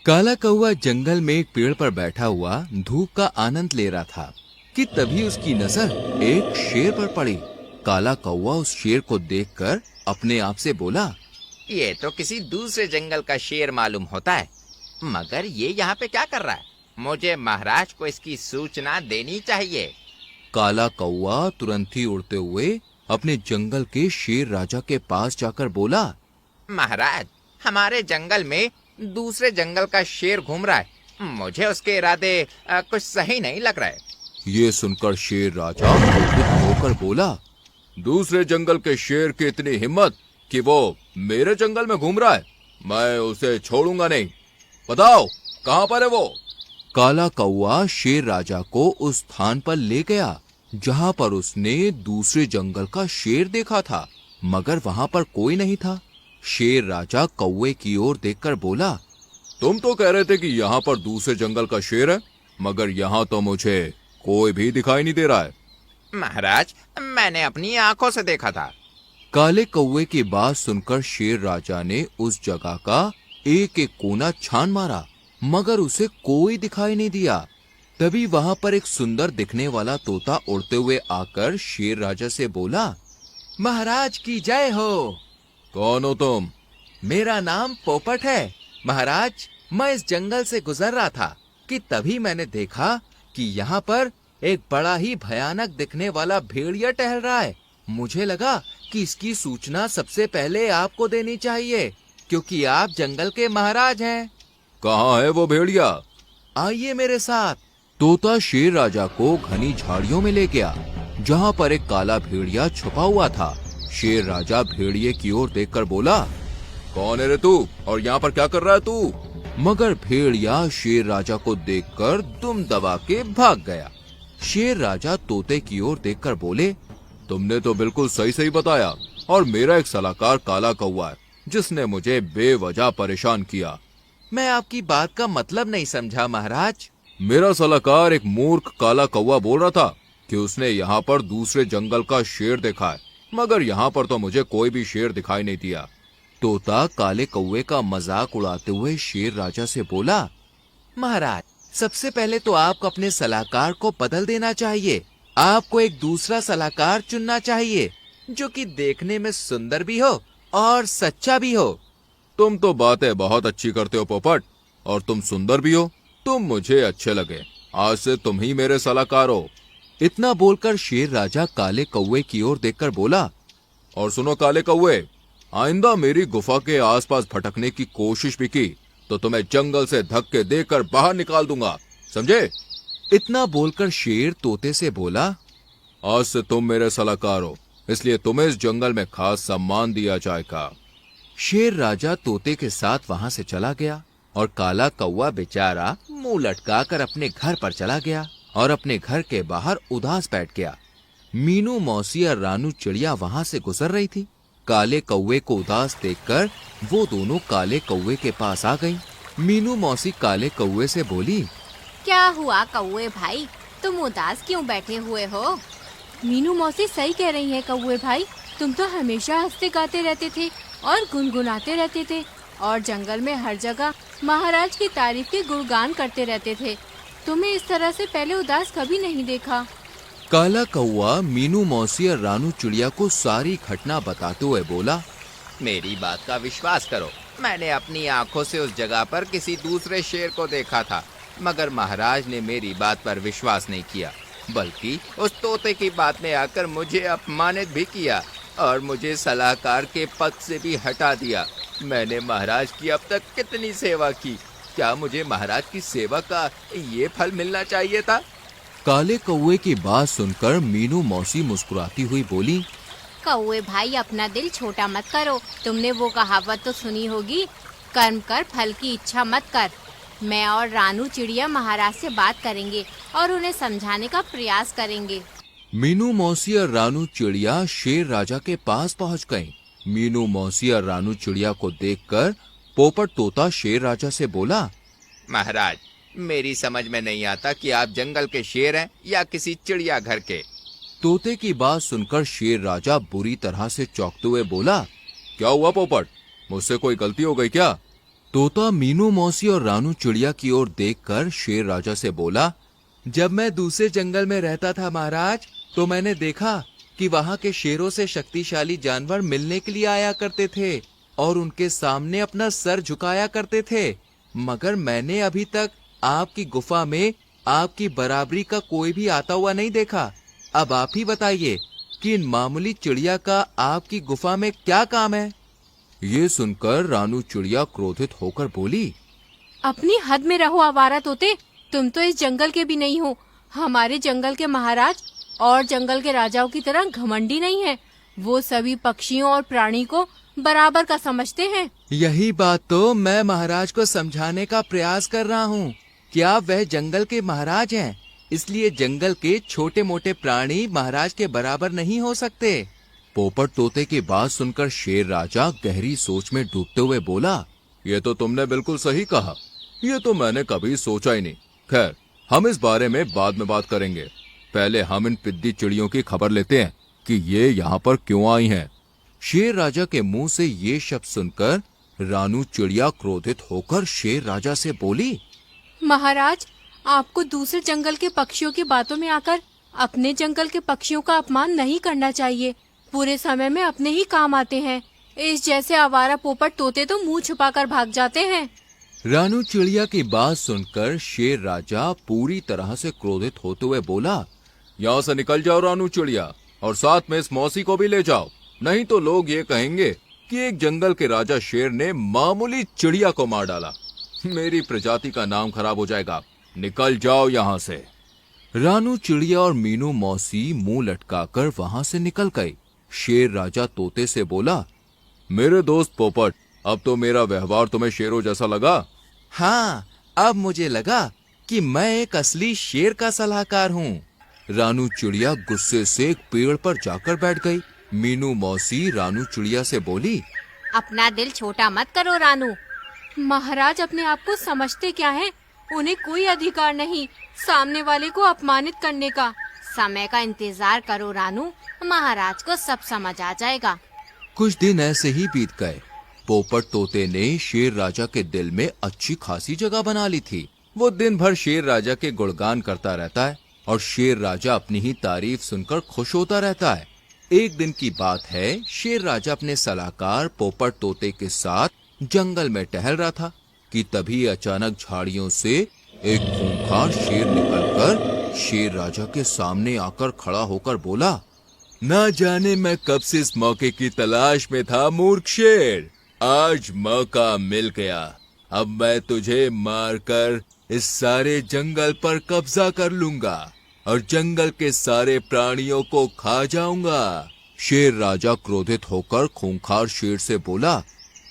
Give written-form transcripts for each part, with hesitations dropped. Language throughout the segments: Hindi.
काला कौवा जंगल में एक पेड़ पर बैठा हुआ धूप का आनंद ले रहा था कि तभी उसकी नजर एक शेर पर पड़ी। काला कौवा उस शेर को देखकर अपने आप से बोला, ये तो किसी दूसरे जंगल का शेर मालूम होता है, मगर ये यहाँ पे क्या कर रहा है? मुझे महाराज को इसकी सूचना देनी चाहिए। काला कौवा तुरंत ही उड़ते हुए अपने जंगल के शेर राजा के पास जाकर बोला, महाराज, हमारे जंगल में दूसरे जंगल का शेर घूम रहा है, मुझे उसके इरादे कुछ सही नहीं लग रहा है। ये सुनकर शेर राजा क्रोधित होकर बोला, दूसरे जंगल के शेर की इतनी हिम्मत कि वो मेरे जंगल में घूम रहा है, मैं उसे छोड़ूंगा नहीं। बताओ कहाँ पर है वो? काला कौवा शेर राजा को उस स्थान पर ले गया जहाँ पर उसने दूसरे जंगल का शेर देखा था, मगर वहाँ पर कोई नहीं था। शेर राजा कौवे की ओर देखकर बोला, तुम तो कह रहे थे कि यहाँ पर दूसरे जंगल का शेर है, मगर यहाँ तो मुझे कोई भी दिखाई नहीं दे रहा है। महाराज, मैंने अपनी आंखों से देखा था। काले कौवे की बात सुनकर शेर राजा ने उस जगह का एक एक कोना छान मारा, मगर उसे कोई दिखाई नहीं दिया। तभी वहां पर एक सुंदर दिखने वाला तोता उड़ते हुए आकर शेर राजा से बोला, महाराज की जय हो। कौन हो तुम? मेरा नाम पोपट है। महाराज, मैं इस जंगल से गुजर रहा था कि तभी मैंने देखा कि यहाँ पर एक बड़ा ही भयानक दिखने वाला भेड़िया टहल रहा है। मुझे लगा कि इसकी सूचना सबसे पहले आपको देनी चाहिए, क्योंकि आप जंगल के महाराज हैं। कहाँ है वो भेड़िया? आइए मेरे साथ। तोता शेर राजा को घनी झाड़ियों में ले गया, जहाँ पर एक काला भेड़िया छुपा हुआ था। शेर राजा भेड़िए की ओर देखकर बोला, कौन है रे तू और यहाँ पर क्या कर रहा है तू? मगर भेड़िया शेर राजा को देखकर दुम दबा के भाग गया। शेर राजा तोते की ओर देखकर बोले, तुमने तो बिल्कुल सही सही बताया, और मेरा एक सलाहकार काला कौवा है जिसने मुझे बेवजह परेशान किया। मैं आपकी बात का मतलब नहीं समझा महाराज। मेरा सलाहकार एक मूर्ख काला कौवा बोल रहा था कि उसने यहाँ पर दूसरे जंगल का शेर देखा है, मगर यहाँ पर तो मुझे कोई भी शेर दिखाई नहीं दिया। तोता काले कौवे का मजाक उड़ाते हुए शेर राजा से बोला, महाराज, सबसे पहले तो आपको अपने सलाहकार को बदल देना चाहिए। आपको एक दूसरा सलाहकार चुनना चाहिए जो कि देखने में सुंदर भी हो और सच्चा भी हो। तुम तो बातें बहुत अच्छी करते हो पोपट, और तुम सुंदर भी हो। तुम मुझे अच्छे लगे, आज से तुम ही मेरे सलाहकार हो। इतना बोलकर शेर राजा काले कौवे की ओर देखकर बोला, और सुनो काले कौवे, आइंदा मेरी गुफा के आसपास भटकने की कोशिश भी की तो तुम्हें जंगल से धक्के देकर बाहर निकाल दूंगा, समझे? इतना बोलकर शेर तोते से बोला, आज से तुम मेरे सलाहकार हो, इसलिए तुम्हें इस जंगल में खास सम्मान दिया जाएगा। शेर राजा तोते के साथ वहां से चला गया और काला कौवा बेचारा मुंह लटकाकर अपने घर पर चला गया और अपने घर के बाहर उदास बैठ गया। मीनू मौसी और रानू चिड़िया वहां से गुजर रही थी। काले कौवे को उदास देखकर वो दोनों काले कौवे के पास आ गईं। मीनू मौसी काले कौवे से बोली, क्या हुआ कौवे भाई, तुम उदास क्यों बैठे हुए हो? मीनू मौसी सही कह रही है कौवे भाई, तुम तो हमेशा हंसते गाते रहते थे और गुनगुनाते रहते थे और जंगल में हर जगह महाराज की तारीफ के गुणगान करते रहते थे। तुम्हें इस तरह से पहले उदास कभी नहीं देखा। काला कौवा मीनू मौसी और रानू चिड़िया को सारी घटना बताते हुए बोला, मेरी बात का विश्वास करो, मैंने अपनी आंखों से उस जगह पर किसी दूसरे शेर को देखा था, मगर महाराज ने मेरी बात पर विश्वास नहीं किया, बल्कि उस तोते की बात में आकर मुझे अपमानित भी किया और मुझे सलाहकार के पद से भी हटा दिया। मैंने महाराज की अब तक कितनी सेवा की, क्या मुझे महाराज की सेवा का ये फल मिलना चाहिए था? काले कौवे की बात सुनकर मीनू मौसी मुस्कुराती हुई बोली, कौवे भाई, अपना दिल छोटा मत करो। तुमने वो कहावत तो सुनी होगी, कर्म कर फल की इच्छा मत कर। मैं और रानू चिड़िया महाराज से बात करेंगे और उन्हें समझाने का प्रयास करेंगे। मीनू मौसी और रानू चिड़िया शेर राजा के पास पहुंच गईं। मीनू मौसी और रानू चिड़िया को देखकर पोपट तोता शेर राजा से बोला, महाराज, मेरी समझ में नहीं आता कि आप जंगल के शेर हैं या किसी चिड़िया घर के। तोते की बात सुनकर शेर राजा बुरी तरह से चौंकते हुए बोला, क्या हुआ पोपट, मुझसे कोई गलती हो गई क्या? तोता मीनू मौसी और रानू चिड़िया की ओर देखकर शेर राजा से बोला, जब मैं दूसरे जंगल में रहता था महाराज, तो मैंने देखा कि वहाँ के शेरों से शक्तिशाली जानवर मिलने के लिए आया करते थे और उनके सामने अपना सर झुकाया करते थे, मगर मैंने अभी तक आपकी गुफा में आपकी बराबरी का कोई भी आता हुआ नहीं देखा। अब आप ही बताइए कि इन मामूली चिड़िया का आपकी गुफा में क्या काम है? ये सुनकर रानू चिड़िया क्रोधित होकर बोली, अपनी हद में रहो आवारा तोते, तुम तो इस जंगल के भी नहीं हो। हमारे जंगल के महाराज और जंगल के राजाओं की तरह घमंडी नहीं है। वो सभी पक्षियों और प्राणी को बराबर का समझते हैं। यही बात तो मैं महाराज को समझाने का प्रयास कर रहा हूँ। क्या वह जंगल के महाराज हैं, इसलिए जंगल के छोटे मोटे प्राणी महाराज के बराबर नहीं हो सकते। पोपट तोते की बात सुनकर शेर राजा गहरी सोच में डूबते हुए बोला, ये तो तुमने बिल्कुल सही कहा, ये तो मैंने कभी सोचा ही नहीं। खैर, हम इस बारे में बाद में बात करेंगे। पहले हम इन पिद्दी चिड़ियों की खबर लेते हैं कि ये यहाँ पर क्यों आई हैं। शेर राजा के मुंह से ये शब्द सुनकर रानू चिड़िया क्रोधित होकर शेर राजा से बोली, महाराज, आपको दूसरे जंगल के पक्षियों की बातों में आकर अपने जंगल के पक्षियों का अपमान नहीं करना चाहिए। पूरे समय में अपने ही काम आते हैं। इस जैसे आवारा पोपट तोते तो मुंह छुपाकर भाग जाते हैं। रानू चिड़िया की बात सुनकर शेर राजा पूरी तरह से क्रोधित होते हुए बोला, यहाँ से निकल जाओ रानू चिड़िया, और साथ में इस मौसी को भी ले जाओ, नहीं तो लोग ये कहेंगे कि एक जंगल के राजा शेर ने मामूली चिड़िया को मार डाला। मेरी प्रजाति का नाम खराब हो जाएगा। निकल जाओ यहाँ से। रानू चिड़िया और मीनू मौसी मुंह लटकाकर वहां से निकल गए। शेर राजा तोते से बोला, मेरे दोस्त पोपट, अब तो मेरा व्यवहार तुम्हें शेरों जैसा लगा? हाँ, अब मुझे लगा कि मैं एक असली शेर का सलाहकार हूँ। रानू चिड़िया गुस्से से एक पेड़ पर जाकर बैठ गई। मीनू मौसी रानू चिड़िया से बोली, अपना दिल छोटा मत करो रानू। महाराज अपने आप को समझते क्या हैं? उन्हें कोई अधिकार नहीं सामने वाले को अपमानित करने का। समय का इंतजार करो रानू, महाराज को सब समझ आ जाएगा। कुछ दिन ऐसे ही बीत गए। पोपट तोते ने शेर राजा के दिल में अच्छी खासी जगह बना ली थी। वो दिन भर शेर राजा के गुणगान करता रहता है और शेर राजा अपनी ही तारीफ सुनकर खुश होता रहता है। एक दिन की बात है, शेर राजा अपने सलाहकार पोपट तोते के साथ जंगल में टहल रहा था कि तभी अचानक झाड़ियों से एक खूंखार शेर निकलकर शेर राजा के सामने आकर खड़ा होकर बोला, ना जाने मैं कब से इस मौके की तलाश में था मूर्ख शेर, आज मौका मिल गया। अब मैं तुझे मारकर इस सारे जंगल पर कब्जा कर लूंगा और जंगल के सारे प्राणियों को खा जाऊंगा। शेर राजा क्रोधित होकर खूंखार शेर से बोला,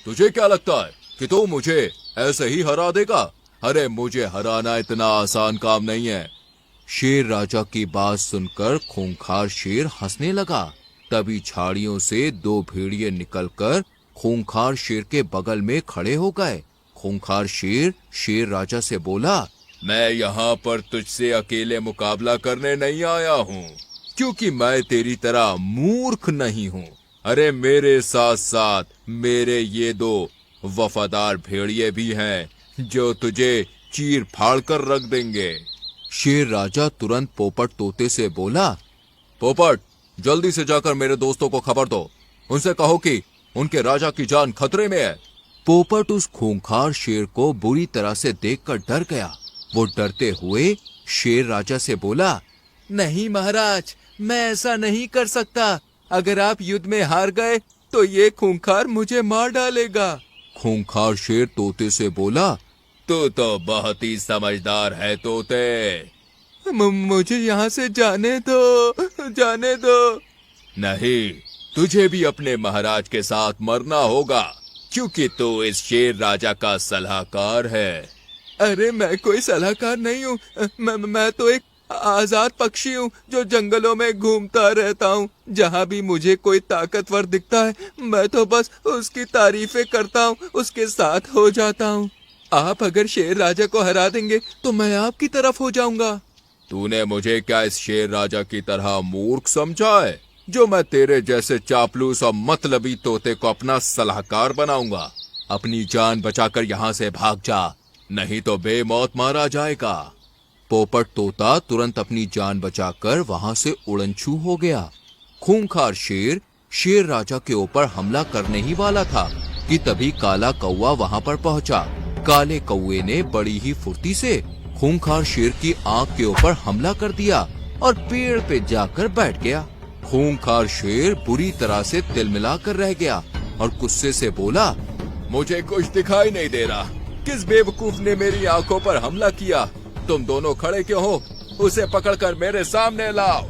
तुझे क्या लगता है कि तू मुझे ऐसे ही हरा देगा? अरे मुझे हराना इतना आसान काम नहीं है। शेर राजा की बात सुनकर खूंखार शेर हंसने लगा। तभी झाड़ियों से दो भेड़िए निकलकर खूंखार शेर के बगल में खड़े हो गए। खूंखार शेर शेर राजा से बोला, मैं यहाँ पर तुझसे अकेले मुकाबला करने नहीं आया हूँ, क्योंकि मैं तेरी तरह मूर्ख नहीं हूँ। अरे मेरे साथ साथ मेरे ये दो वफादार भेड़िए भी हैं जो तुझे चीर फाड़ कर रख देंगे। शेर राजा तुरंत पोपट तोते से बोला, पोपट, जल्दी से जाकर मेरे दोस्तों को खबर दो, उनसे कहो कि उनके राजा की जान खतरे में है। पोपट उस खूंखार शेर को बुरी तरह से देखकर डर गया। वो डरते हुए शेर राजा से बोला, नहीं महाराज, मैं ऐसा नहीं कर सकता। अगर आप युद्ध में हार गए तो ये खूंखार मुझे मार डालेगा। खूंखार शेर तोते से बोला, तू तो बहुत ही समझदार है तोते, मुझे यहाँ से जाने दो। नहीं, तुझे भी अपने महाराज के साथ मरना होगा, क्योंकि तू इस शेर राजा का सलाहकार है। अरे मैं कोई सलाहकार नहीं हूँ, मैं तो एक आजाद पक्षी हूँ जो जंगलों में घूमता रहता हूँ। जहाँ भी मुझे कोई ताकतवर दिखता है मैं तो बस उसकी तारीफें करता हूँ, उसके साथ हो जाता हूँ। आप अगर शेर राजा को हरा देंगे तो मैं आपकी तरफ हो जाऊंगा। तूने मुझे क्या इस शेर राजा की तरह मूर्ख समझा है जो मैं तेरे जैसे चापलूस और मतलबी तोते को अपना सलाहकार बनाऊंगा? अपनी जान बचाकर यहाँ से भाग जा, नहीं तो बेमौत मारा जाएगा। पोपट तोता तुरंत अपनी जान बचाकर वहां से उड़नछू हो गया। खूंखार शेर शेर राजा के ऊपर हमला करने ही वाला था कि तभी काला कौवा वहां पर पहुंचा। काले कौवे ने बड़ी ही फुर्ती से खूंखार शेर की आंख के ऊपर हमला कर दिया और पेड़ पे जाकर बैठ गया। खूंखार शेर बुरी तरह से तिलमिलाकर रह गया और गुस्से से बोला, मुझे कुछ दिखाई नहीं दे रहा, किस बेवकूफ ने मेरी आंखों पर हमला किया? तुम दोनों खड़े क्यों हो? उसे पकड़कर मेरे सामने लाओ।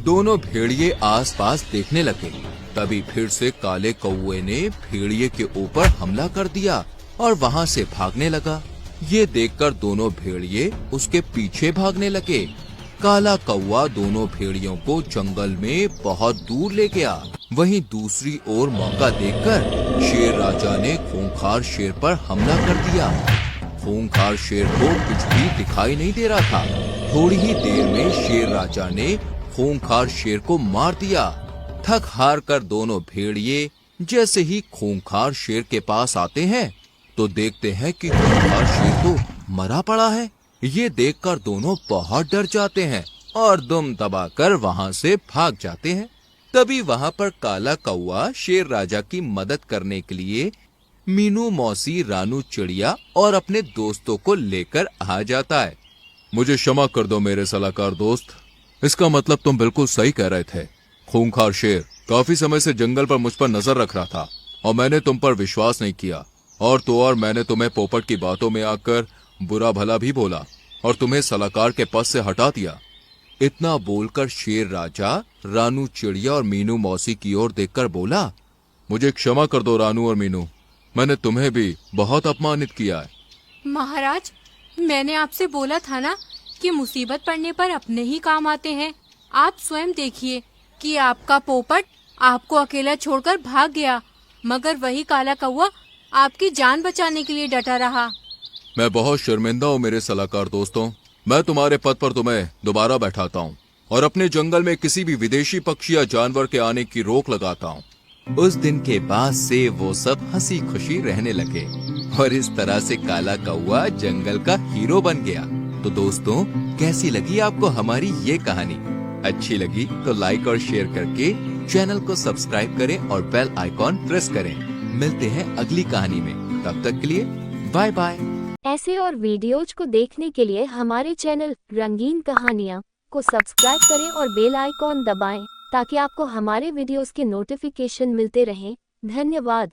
दोनों भेड़िए आसपास देखने लगे। तभी फिर से काले कौवे ने भेड़िए के ऊपर हमला कर दिया और वहां से भागने लगा। ये देखकर दोनों भेड़िए उसके पीछे भागने लगे। काला कौवा दोनों भेड़ियों को जंगल में बहुत दूर ले गया। वहीं दूसरी ओर मौका देखकर शेर राजा ने खूंखार शेर पर हमला कर दिया। खूंखार शेर को कुछ भी दिखाई नहीं दे रहा था। थोड़ी ही देर में शेर राजा ने खूंखार शेर को मार दिया। थक हार कर दोनों भेड़िए जैसे ही खूंखार शेर के पास आते हैं तो देखते हैं कि खूंखार शेर तो मरा पड़ा है। ये देखकर दोनों बहुत डर जाते हैं और दुम दबाकर वहां से भाग जाते हैं। तभी वहां पर काला कौवा शेर राजा की मदद करने के लिए मीनू मौसी, रानू चिड़िया और अपने दोस्तों को लेकर आ जाता है। मुझे क्षमा कर दो मेरे सलाहकार दोस्त, इसका मतलब तुम बिल्कुल सही कह रहे थे। खूंखार शेर काफी समय से जंगल पर मुझ पर नजर रख रहा था और मैंने तुम पर विश्वास नहीं किया। और मैंने तुम्हें पोपट की बातों में आकर बुरा भला भी बोला और तुम्हें सलाहकार के पद से हटा दिया। इतना बोलकर शेर राजा रानू चिड़िया और मीनू मौसी की ओर देखकर बोला, मुझे क्षमा कर दो रानू और मीनू, मैंने तुम्हें भी बहुत अपमानित किया है। महाराज, मैंने आपसे बोला था ना कि मुसीबत पड़ने पर अपने ही काम आते हैं। आप स्वयं देखिए कि आपका पोपट आपको अकेला छोड़कर भाग गया, मगर वही काला कौवा आपकी जान बचाने के लिए डटा रहा। मैं बहुत शर्मिंदा हूँ मेरे सलाहकार दोस्तों। मैं तुम्हारे पद पर तुम्हें दोबारा बैठाता हूँ और अपने जंगल में किसी भी विदेशी पक्षी या जानवर के आने की रोक लगाता हूँ। उस दिन के बाद से वो सब हंसी खुशी रहने लगे और इस तरह से काला कौवा जंगल का हीरो बन गया। तो दोस्तों, कैसी लगी आपको हमारी ये कहानी? अच्छी लगी तो लाइक और शेयर करके चैनल को सब्सक्राइब करें और बेल आइकॉन प्रेस करें। मिलते हैं अगली कहानी में, तब तक के लिए बाय बाय। ऐसे और वीडियोज को देखने के लिए हमारे चैनल रंगीन कहानियाँ को सब्सक्राइब करें और बेल आइकॉन दबाएं ताकि आपको हमारे वीडियोस के नोटिफिकेशन मिलते रहें। धन्यवाद।